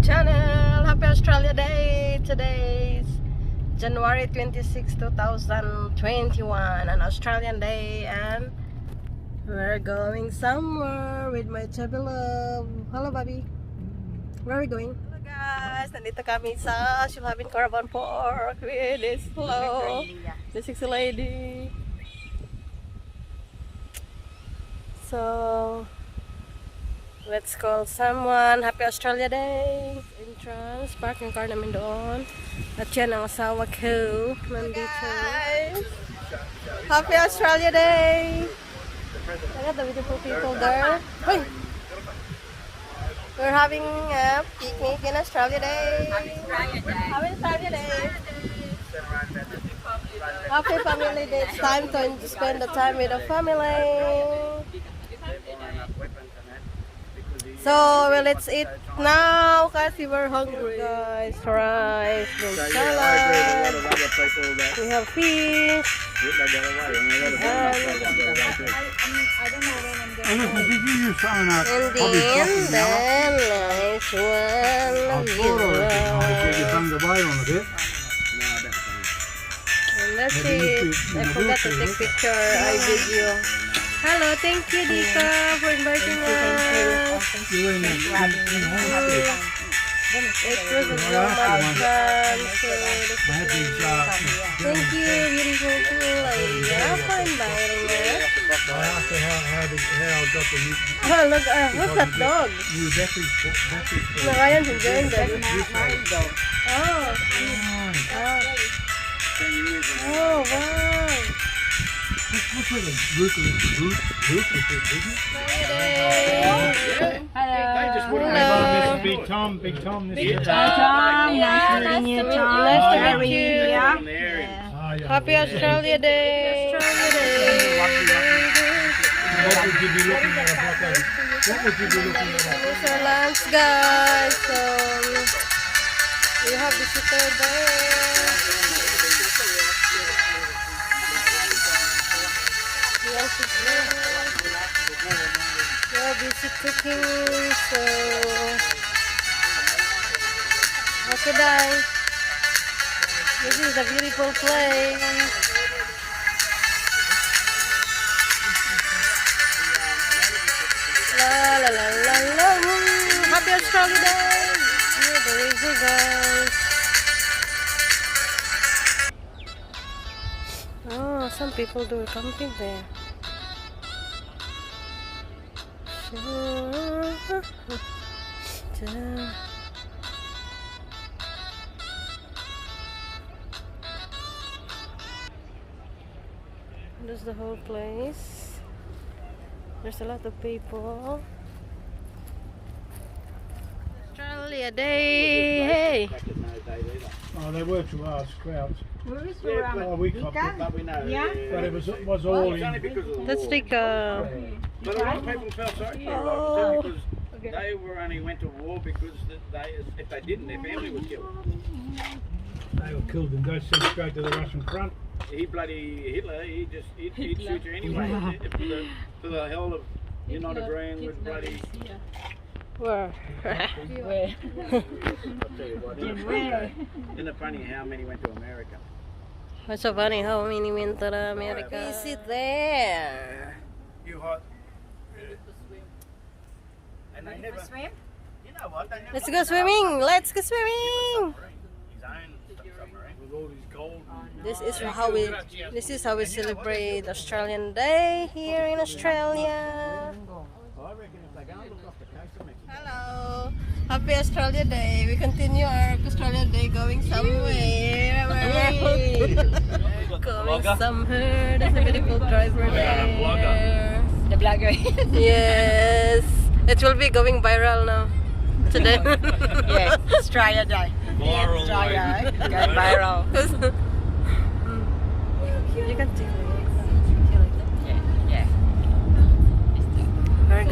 Channel. Happy Australia Day. Today's January 26, 2021, an Australian day, and we're going somewhere with my chubby love. Hello, Bobby. Where are we going? Hello, guys. Nandito kami sa Shulhabin Caravan Park with this hello, the sexy lady. So let's call someone. Happy Australia Day. Entrance. Parking car namin doon. At yan ang asawa ko. Nandito. Happy Australia Day. Look at the beautiful people there. Hey. We're having a picnic in Australia Day. Happy Australia Day. Happy Family Day. It's time to spend the time with the family. So let's eat now kasi we're hungry, guys. Rice, salad, we have fish, and then nice one, and that's it. I forgot to take picture. I video. Hello, thank you, Dika, for inviting us. It was a so much fun. Thank you, beautiful lady, for inviting us. Oh, look, what's that dog? No, Ryan's enjoying that. Oh, wow. What's with a root? Hello. Big Tom. Big Tom, nice meeting you, Tom. Nice to meet you. Happy Australia Day. What would you be looking at? This is our lunch, guys. So we have visitor there. We're busy cooking, so okay, this is a beautiful place. La la la la la. Happy Australia Day. Yeah, there is you guys. Oh, some people do camping there. That's the whole place. There's a lot of people. Australia Day. Hey. Oh, they were to ask crowds. Where is Oh, we copped it, But we know. Yeah. but it was all It's only in. because of the Let's war. take But a lot of people felt sorry for Oh. them because they were only went to war because if they didn't, their family was killed. They were killed and they sent straight to the Russian front. He bloody Hitler. He'd shoot you anyway for the hell of you're not agreeing with bloody. where? I'll tell you what. Isn't it funny how many went to America? What's so funny how many went to America? Is it there? You hot. And they never swim. You know what? They never. Let's go swimming. Let's go swimming. His own submarine With all these gold. This is how we celebrate Australian Day here in Australia. I reckon if they go and look off the coast of Mexico. Hello. Happy Australia Day. We continue our Australian Day going somewhere. Going somewhere. There's a beautiful driver there. The blogger. Yes. It will be going viral now. Today. Yes, Australia Day. Viral. Australia, going viral. You can take it. Yeah. Where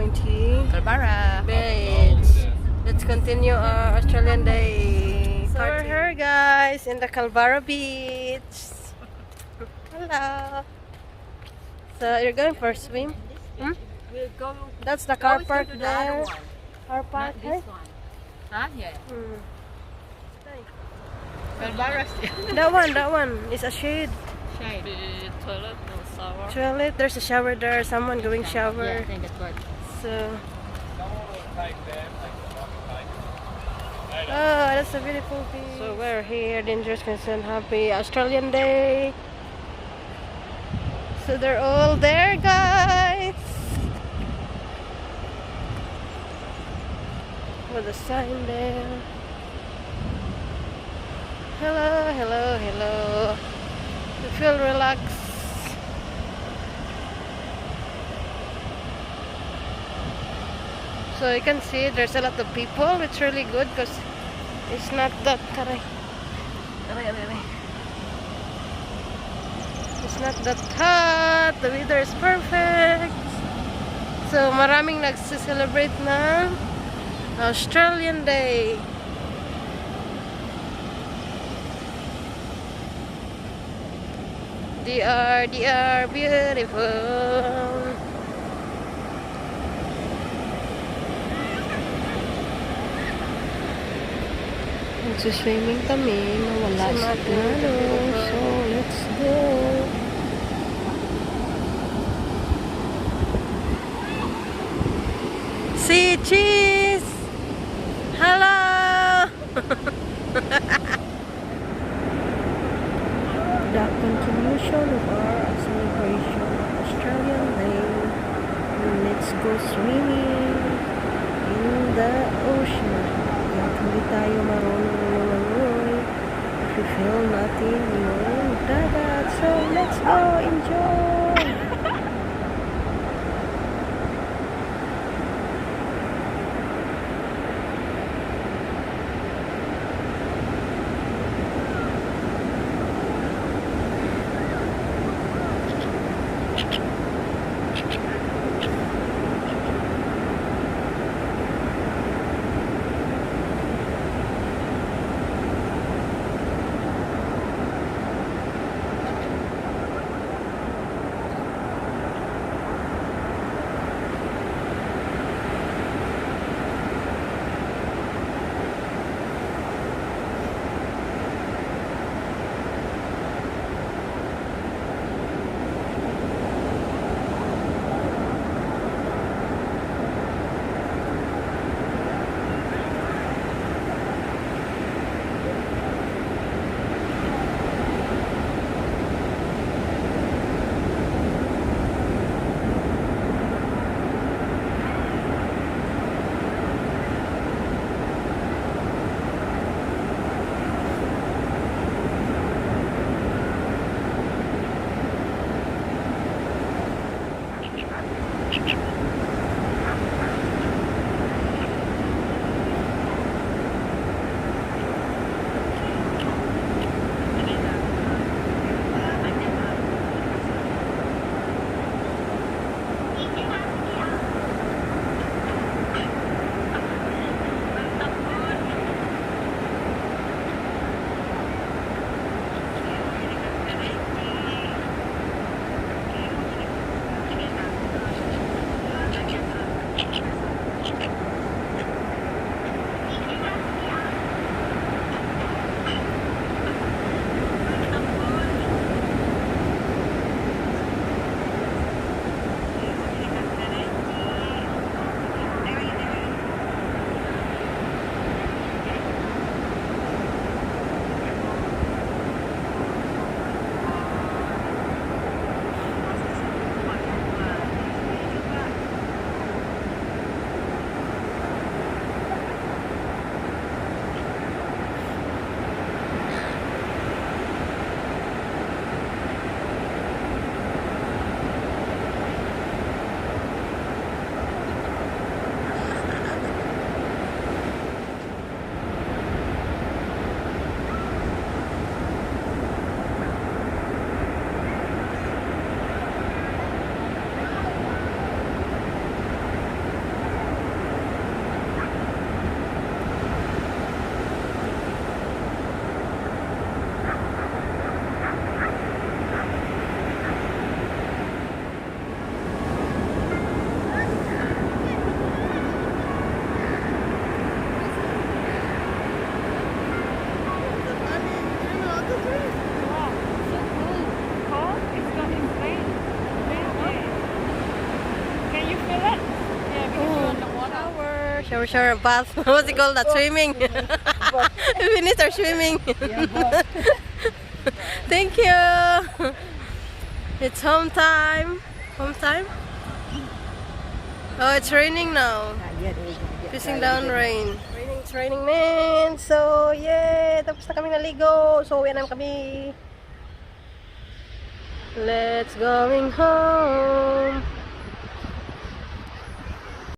going to Kalbara. beach. Let's continue our Australian day. So we're here, guys, in the Kalbara beach. Hello. So you're going for a swim? Hmm? We'll go. That's the car Go park to the there. other one. Car park, Not hey? this one. Huh? Yeah. Hmm. Kalbara. That one is a shade. Shade. Toilet or shower. Toilet. There's a shower there. Someone going Yeah, shower. I think that's what. So. Oh, that's a beautiful beach. So we're here, Dangerous Concern Happy Australian Day. So they're all there, guys. With a sign there. Hello, hello, hello. You feel relaxed. So you can see there's a lot of people. It's really good because it's not that it's not that hot. The weather is perfect. So maraming nagse-celebrate ng Australian Day. They are beautiful. Swimming kami, nawala sa plano. So, let's go. See, cheese! Hello! The continuation of our celebration of Australian Day. Let's go swimming in the ocean. Kaya hindi tayo marunong lumangoy. If you feel nothing, yung dagat. So, let's go! Enjoy! toilet? Yeah, because you're on the water. Shower, bath. What's it called? That swimming. We finished our swimming. Thank you. It's home time. Home time? Oh, it's raining now. Pissing down rain. It's raining, man. So, yeah. Tapos na kami naligo. So, uwi na kami. Let's going home.